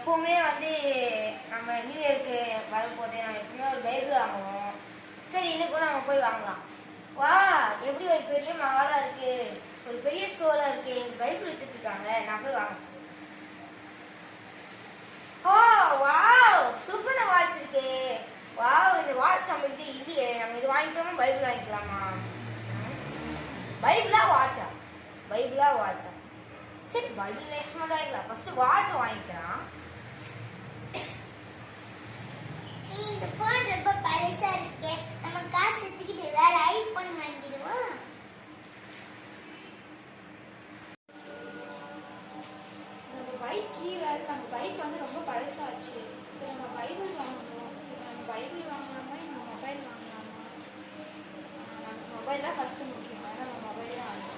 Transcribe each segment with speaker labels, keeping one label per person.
Speaker 1: எப்பவுமே வந்து நம்ம நியூ இயருக்கு வரும்போதே நம்ம எப்பவுமே ஒரு பைபிள் வாங்குவோம். சரி, இன்னைக்கு கூட நம்ம போய் வாங்கலாம். வா, எப்படி ஒரு பெரிய மகாலா இருக்கு, ஒரு பெரிய ஸ்டோரா இருக்கு, பைபிள் வித்துட்டு இருக்காங்க. நான் போய் வாங்க. ஓ வாவ், சூப்பரான வாட்ச் இருக்கு. வாவ், இந்த வாட்ச் நம்ம கிட்ட இல்லையே. நம்ம இது வாங்கிட்டோம்னா பைபிள் வாங்கிக்கலாமா? பைபிளா வாட்சா? பைபிளா வாட்சா? சரி, பைபிள் நெக்ஸ்ட் மந்த் வாங்கிக்கலாம். ஃபர்ஸ்ட் வாட்ச் வாங்கிக்கலாம்.
Speaker 2: இந்த போன் ரொம்ப பழசா இருக்கு. நம்ம காசு எடுத்துக்கிட்டு வேற ஐபோன் வாங்கிடுவோம்.
Speaker 3: நம்ம பைக் கீ வேற, நம்ம பைக் வந்து ரொம்ப பழசாச்சு. சரி, நம்ம பைபிள் வாங்கணும். நம்ம பைபிள் வாங்கலாமா, நம்ம மொபைல் வாங்கலாமா? நமக்கு மொபைல் தான் ஃபர்ஸ்ட் முக்கியம். அதனால நம்ம மொபைல் தான் வாங்கணும்.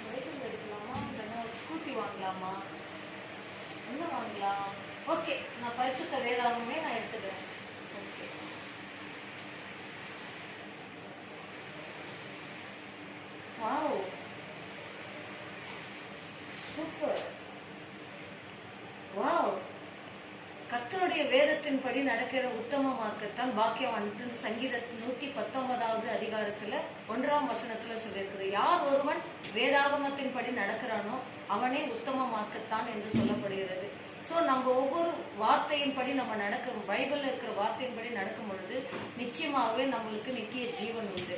Speaker 4: பைபிள் எடுக்கலாமா, இல்லைன்னா ஒரு ஸ்கூட்டி வாங்கலாமா? என்ன வாங்கலாம்? ஓகே, நான் பரிசுத்த வேதாகமே நான் எடுத்துக்கிறேன். Okay, wow, super. வாவ், கர்த்தருடைய வேதத்தின்படி நடக்கிற உத்தம மார்க்கத்தான் பாக்கியவான்ட்டு சங்கீத 119வது அதிகாரத்துல 1ஆம் வசனத்துல சொல்லியிருக்கிறது. யார் ஒருவன் வேதாகமத்தின்படி நடக்கிறானோ அவனே உத்தம மார்க்கத்தான் என்று சொல்லப்படுகிறது. ஸோ நம்ம ஒவ்வொரு வார்த்தையின்படி நம்ம நடக்க, பைபிள்ல இருக்கிற வார்த்தையின்படி நடக்கும் பொழுது நிச்சயமாகவே நம்மளுக்கு நித்திய ஜீவன் உண்டு.